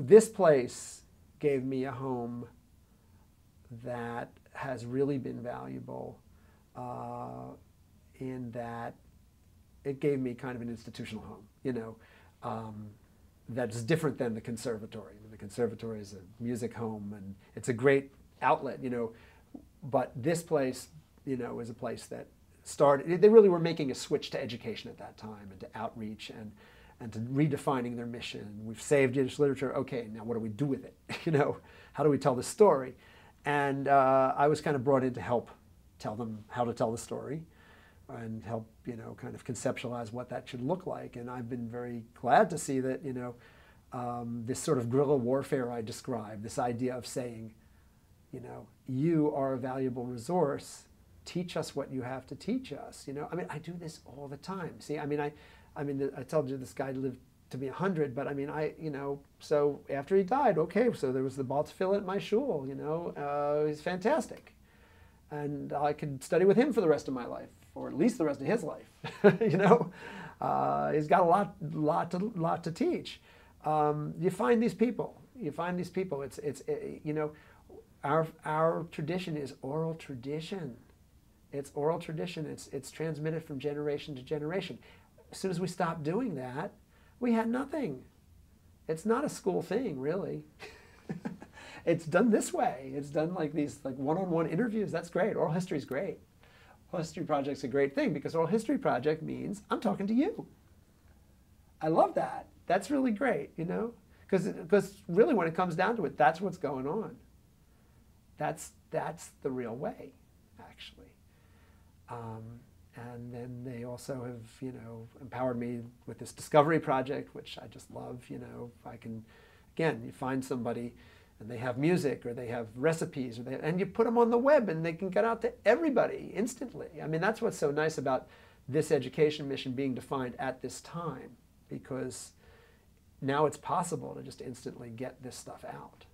this place gave me a home that has really been valuable in that it gave me kind of an institutional home, you know, that's different than the conservatory. I mean, the conservatory is a music home and it's a great outlet, you know, but this place, you know, is a place that started, they really were making a switch to education at that time and to outreach and to redefining their mission. We've saved Yiddish literature. Okay, now what do we do with it? You know, how do we tell the story? And I was kind of brought in to help tell them how to tell the story and help, you know, kind of conceptualize what that should look like. And I've been very glad to see that, you know, this sort of guerrilla warfare I described, this idea of saying, you know, you are a valuable resource. Teach us what you have to teach us. You know, I mean, I do this all the time. See, I mean, I told you this guy lived to be 100, but I mean, you know, so after he died, okay, so there was the Balt Tefillah at my shul, you know, he's fantastic. And I could study with him for the rest of my life, or at least the rest of his life, you know. He's got a lot to teach. You find these people, it's you know, our tradition is oral tradition. It's oral tradition. It's transmitted from generation to generation. As soon as we stop doing that, we had nothing. It's not a school thing, really. It's done this way. It's done like these one-on-one interviews. That's great. Oral history is great. Oral history project's a great thing because oral history project means I'm talking to you. I love that. That's really great, you know, because really when it comes down to it, that's what's going on. That's the real way, actually. And then they also have, you know, empowered me with this discovery project, which I just love. You know, I can, again, you find somebody and they have music or they have recipes, and you put them on the web and they can get out to everybody instantly. I mean, that's what's so nice about this education mission being defined at this time, because now it's possible to just instantly get this stuff out.